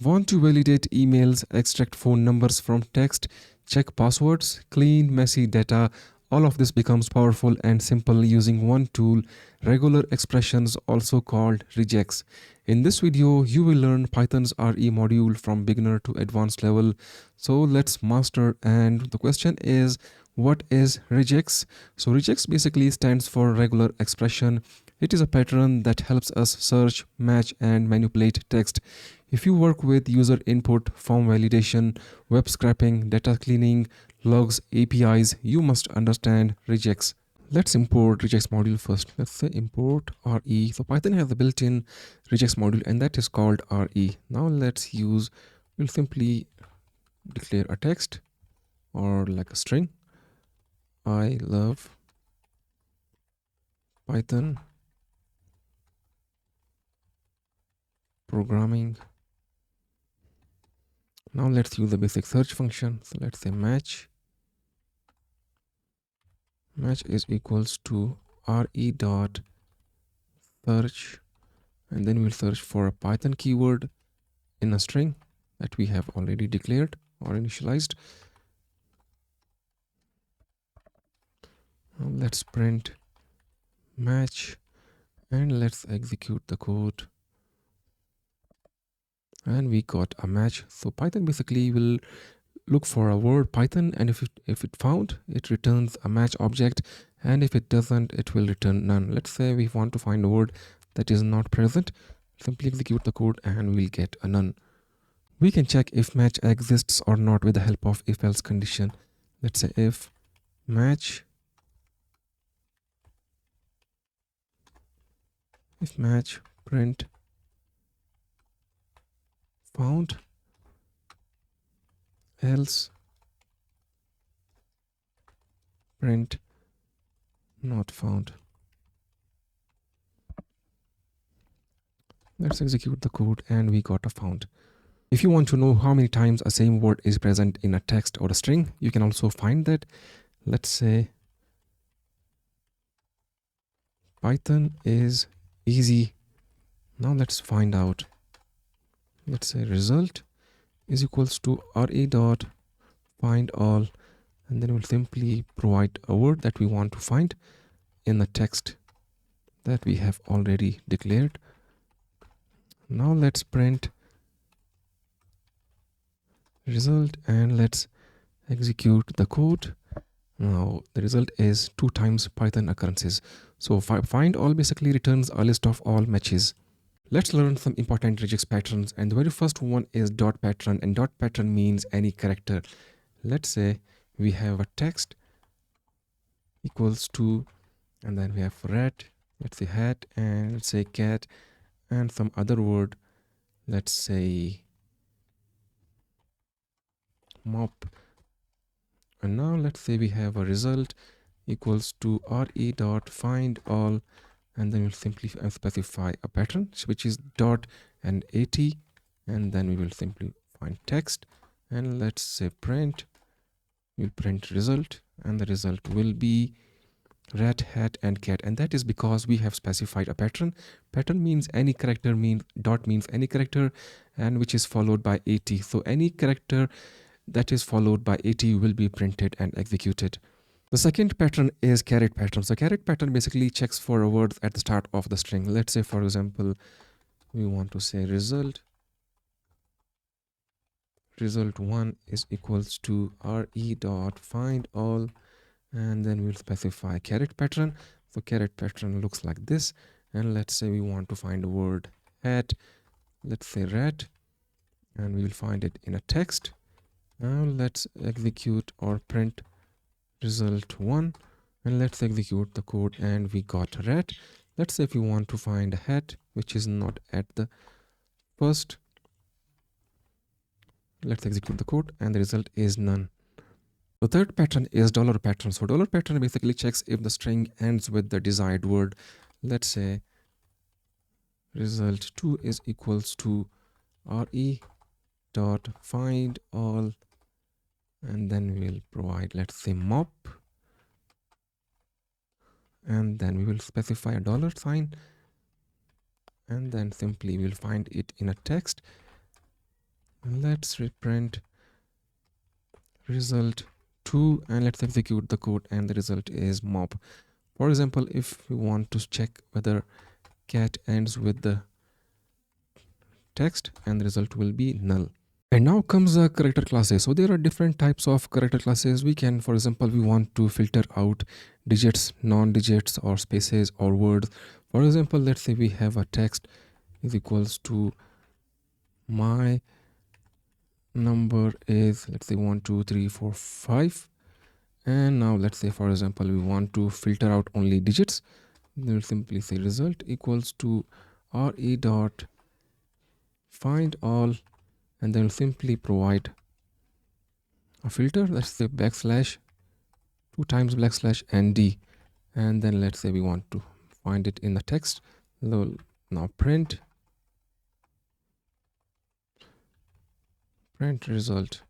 Want to validate emails, extract phone numbers from text, check passwords, clean messy data? All of this becomes powerful and simple using one tool, regular expressions, also called regex. In this video, you will learn Python's RE module from beginner to advanced level. So let's master. And the question is, what is regex? So regex basically stands for regular expression. It is a pattern that helps us search, match, and manipulate text. If you work with user input, form validation, web scraping, data cleaning, logs, APIs, you must understand regex. Let's import regex module first. Let's say import re. So Python has a built-in regex module and that is called re. Now we'll simply declare a text or like a string. I love Python programming. Now let's use the basic search function. So let's say match. Match is equals to re dot search, and then we'll search for a Python keyword in a string that we have already declared or initialized. Now let's print match and let's execute the code. And we got a match. So Python basically will look for a word Python, and if it found, it returns a match object, and if it doesn't, it will return none. Let's say we want to find a word that is not present. Simply execute the code and we'll get a none. We can check if match exists or not with the help of if-else condition. Let's say if match print found, else print not found. Let's execute the code and we got a found. If you want to know how many times a same word is present in a text or a string, you can also find that. Let's say Python is easy. Now let's find out. Let's say result is equals to re.findall, and then we'll simply provide a word that we want to find in the text that we have already declared. Now let's print result and let's execute the code. Now the result is 2 times Python occurrences. So find all basically returns a list of all matches. Let's learn some important regex patterns, and the very first one is dot pattern, and dot pattern means any character. Let's say we have a text equals to, and then we have rat, let's say hat, and let's say cat, and some other word, let's say mop. And now let's say we have a result equals to re.findall, and then we'll simply specify a pattern which is dot and at, and then we will simply find text, and let's say print. We'll print result, and the result will be rat, hat, and cat, and that is because we have specified a pattern. Pattern means any character, dot means any character, and which is followed by at. So any character that is followed by at will be printed and executed. The second pattern is caret pattern. So caret pattern basically checks for words at the start of the string. Let's say, for example, we want to say result 1 is equals to re.findall, and then we'll specify caret pattern. So caret pattern looks like this, and let's say we want to find a word hat. Let's say rat, and we will find it in a text. Now let's execute or print result 1, and let's execute the code, and we got rat. Let's say if we want to find a hat which is not at the first, let's execute the code, and the result is none. The third pattern is dollar pattern. So dollar pattern basically checks if the string ends with the desired word. Let's say result 2 is equals to re.findall, and then we'll provide, let's say, mop, and then we will specify a dollar sign, and then simply we'll find it in a text, let's reprint result 2 and let's execute the code, and the result is mop. For example, if we want to check whether cat ends with the text, and the result will be null. And now comes the character classes. So there are different types of character classes. We can, for example, we want to filter out digits, non-digits, or spaces or words. For example, let's say we have a text is equals to my number is, let's say 1 2 3 4 5, and now let's say, for example, we want to filter out only digits. We'll simply say result equals to re dot find all, and then we'll simply provide a filter. Let's say backslash 2 times backslash and d, and then let's say we want to find it in the text. So now print result,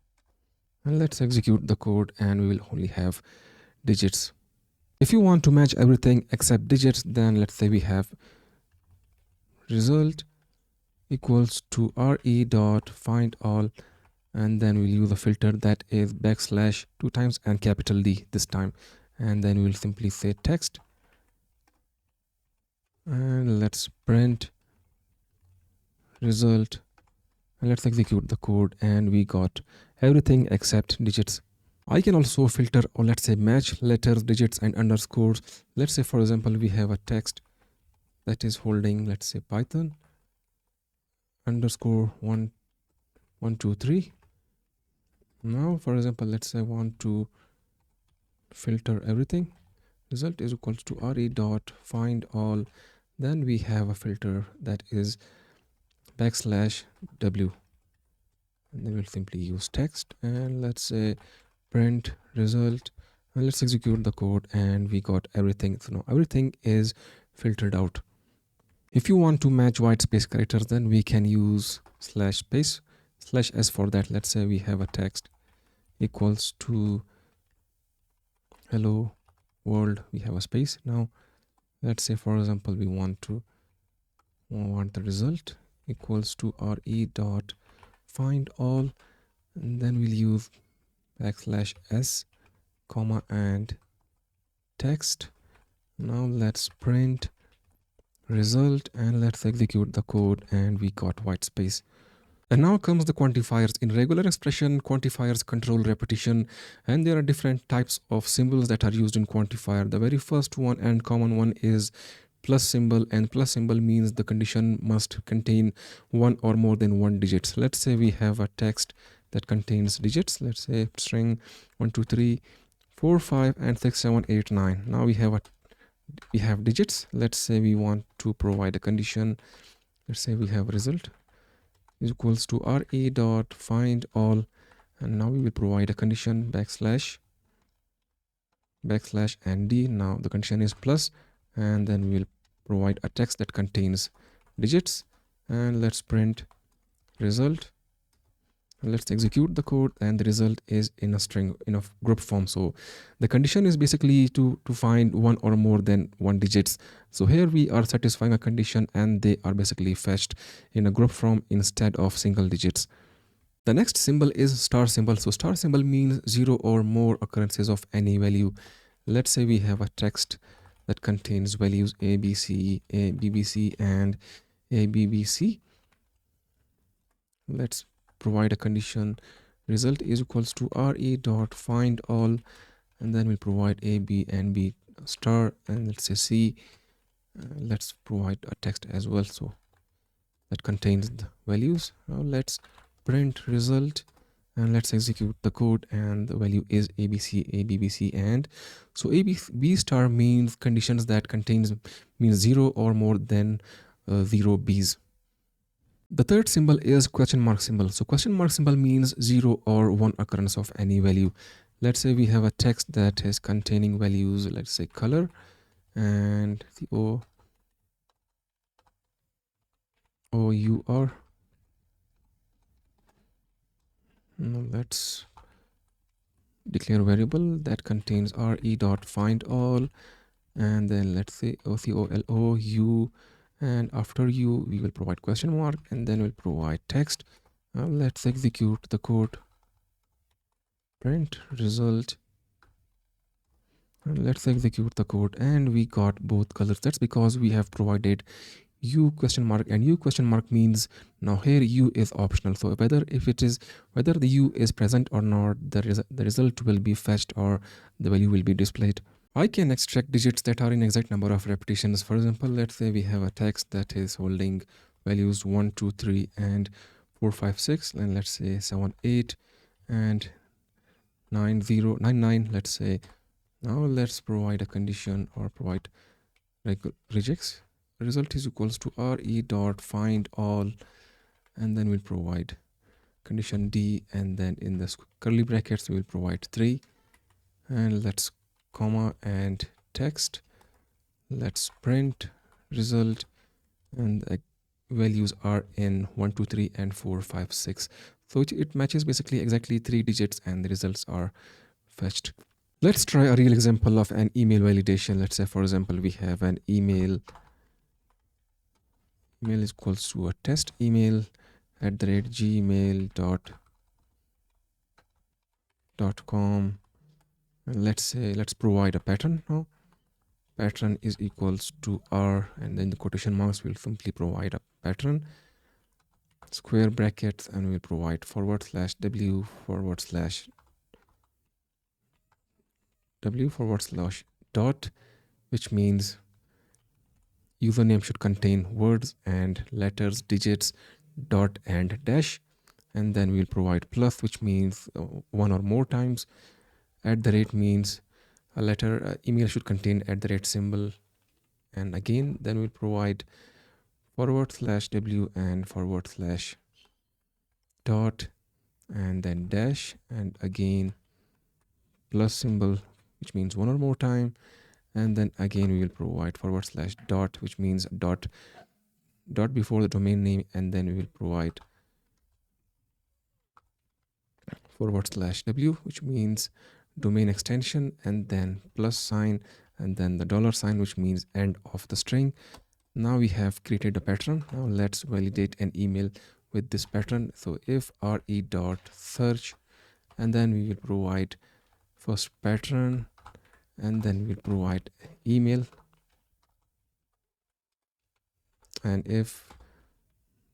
and let's execute the code, and we will only have digits. If you want to match everything except digits, then let's say we have result equals to re dot find all, and then we'll use a filter that is backslash 2 times and capital D this time, and then we'll simply say text, and let's print result, and let's execute the code, and we got everything except digits. I can also filter, or let's say match letters, digits, and underscores. Let's say, for example, we have a text that is holding, let's say, Python underscore 1 1 2 3. Now, for example, let's say I want to filter everything. Result is equals to re dot find all. Then we have a filter that is backslash w, and then we'll simply use text, and let's say print result, and let's execute the code, and we got everything. So now everything is filtered out. If you want to match white space characters, then we can use slash space slash s for that. Let's say we have a text equals to hello world, we have a space. Now let's say, for example, we want the result equals to re dot find all, and then we'll use backslash s comma and text. Now let's print result, and let's execute the code, and we got white space. And now comes the quantifiers. In regular expression, quantifiers control repetition, and there are different types of symbols that are used in quantifier. The very first one and common one is plus symbol, and plus symbol means the condition must contain one or more than one digits. Let's say we have a text that contains digits. Let's say string 1 2 3 4 5 and 6 7 8 9. Now we have digits. Let's say we want to provide a condition. Let's say we have result is equals to re dot find all, and now we will provide a condition backslash and d. Now the condition is plus, and then we will provide a text that contains digits, and let's print result. Let's execute the code, and the result is in a string, in a group form. So the condition is basically to find one or more than one digits. So here we are satisfying a condition, and they are basically fetched in a group form instead of single digits. The next symbol is star symbol. So star symbol means 0 or more occurrences of any value. Let's say we have a text that contains values a b c, a b b c, and a b b c. Let's provide a condition result is equals to re dot find all, and then we'll provide a b and b star, and let's say c. Let's provide a text as well, so that contains the values. Now let's print result, and let's execute the code, and the value is abc, abbc, and so b star means conditions that contains means 0 or more than 0 b's. The third symbol is question mark symbol. So question mark symbol means 0 or 1 occurrence of any value. Let's say we have a text that is containing values, let's say color, and the our. Now let's declare variable that contains re dot find all, and then let's say ocolo u, and after u we will provide question mark, and then we'll provide text, Now let's execute the code. Print result. And let's execute the code, and we got both colors. That's because we have provided u question mark, and u question mark means now here u is optional. So whether the u is present or not, the result will be fetched or the value will be displayed. I can extract digits that are in exact number of repetitions. For example, let's say we have a text that is holding values 1, 2, 3, and 4, 5, 6, and let's say 7, 8, and 9, 0, 9, 9, let's say. Now let's provide a condition or provide regex. Result is equals to re.findall, and then we'll provide condition D, and then in the curly brackets we will provide 3, and let's comma and text. Let's print result, and the values are in 1, 2, 3, and 4, 5, 6. So it matches basically exactly 3 digits, and the results are fetched. Let's try a real example of an email validation. Let's say, for example, we have an email is equals to a test email @gmail.com, and let's provide a pattern now. Pattern is equals to r, and then the quotation marks will simply provide a pattern, square brackets, and we'll provide /w /w/dot, which means username should contain words and letters, digits, dot, and dash, and then we'll provide plus, which means one or more times. @ means a letter email should contain @ symbol, and again then we'll provide /w and /dot, and then dash, and again plus symbol, which means one or more time, and then again we will provide /dot, which means dot before the domain name, and then we will provide /w, which means domain extension, and then plus sign, and then the $sign, which means end of the string. Now we have created a pattern. Now let's validate an email with this pattern. So if re.search, and then we will provide first pattern, and then we'll provide email, and if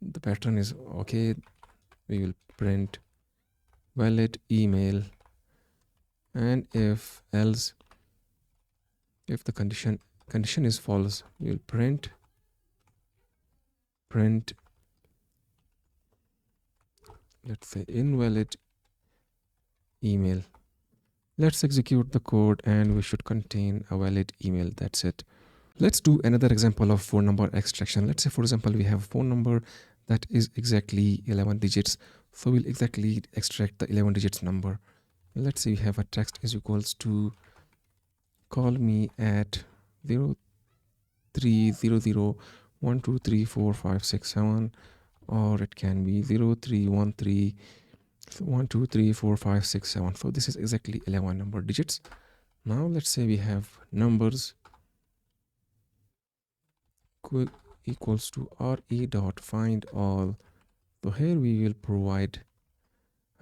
the pattern is okay, we will print valid email, and if else, if the condition is false, we will print let's say invalid email. Let's execute the code, and we should contain a valid email. That's it. Let's do another example of phone number extraction. Let's say, for example, we have a phone number that is exactly 11 digits. So we'll exactly extract the 11 digits number. Let's say we have a text is equals to call me at 0300123456 or it can be 0313123456. So this is exactly 11 number digits. Now let's say we have numbers equals to re.findall. So here we will provide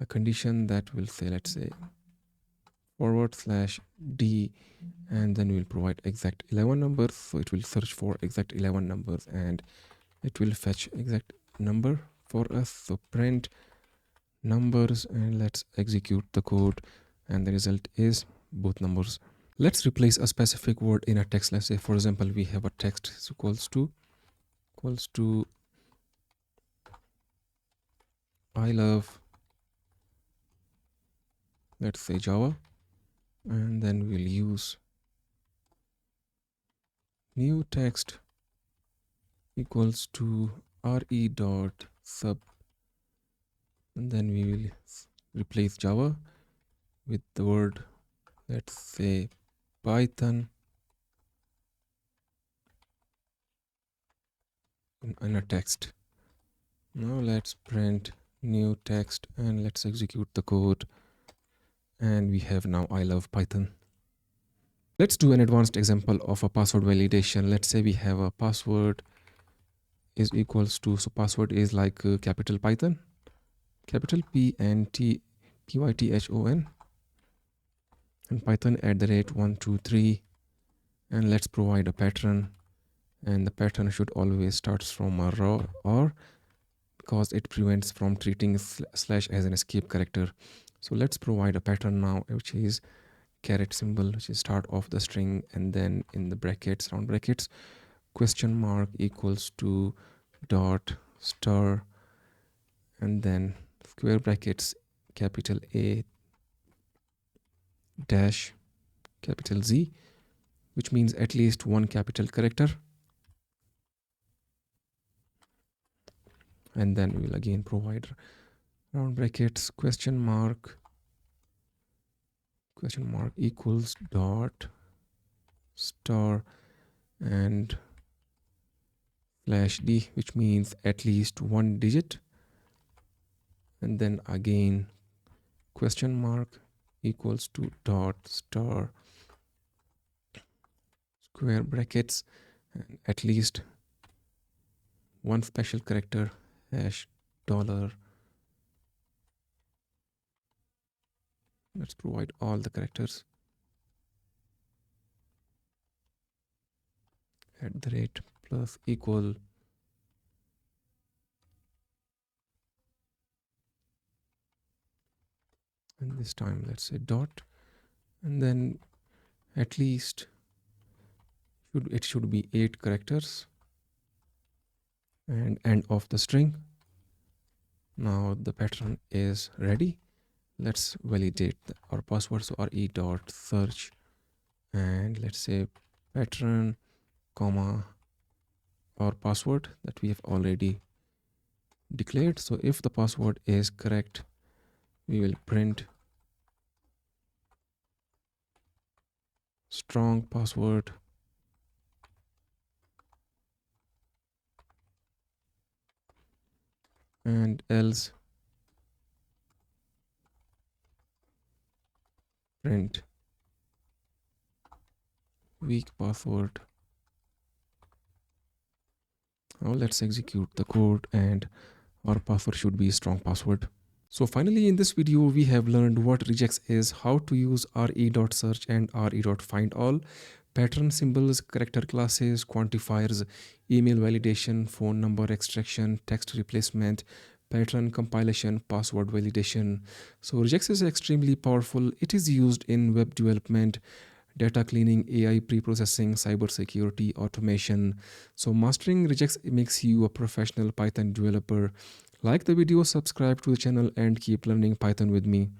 a condition that will say, let's say /d, and then we'll provide exact 11 numbers. So it will search for exact 11 numbers, and it will fetch exact number for us. So print numbers, and let's execute the code, and the result is both numbers. Let's replace a specific word in a text. Let's say, for example, we have a text equals to I love, let's say, Java, and then we'll use new text equals to re.sub, and then we will replace Java with the word, let's say, Python, in a text. Now let's print new text, and let's execute the code, and we have now I love Python. Let's do an advanced example of a password validation. Let's say we have a password is equals to, so password is like capital Python, capital P and T Python, and Python @123, and let's provide a pattern, and the pattern should always starts from a raw or, because it prevents from treating slash as an escape character. So let's provide a pattern now, which is caret symbol, which is start of the string, and then in the brackets, round brackets, question mark equals to dot star, and then square brackets, capital A dash capital Z, which means at least one capital character. And then we will again provide round brackets, question mark equals dot star and slash D, which means at least one digit. And then again question mark equals to dot star square brackets and at least one special character hash dollar. Let's provide all the characters @ plus equal, and this time let's say dot, and then at least it should be 8 characters, and end of the string. Now the pattern is ready. Let's validate our password. So re.search, and let's say pattern comma our password that we have already declared. So if the password is correct, we will print strong password, and else print weak password. Now let's execute the code, and our password should be strong password. So finally, in this video, we have learned what regex is, how to use re.search and re.findall, pattern symbols, character classes, quantifiers, email validation, phone number extraction, text replacement, pattern compilation, password validation. So regex is extremely powerful. It is used in web development, data cleaning, AI pre-processing, cybersecurity, automation. So mastering regex makes you a professional Python developer. Like the video, subscribe to the channel, and keep learning Python with me.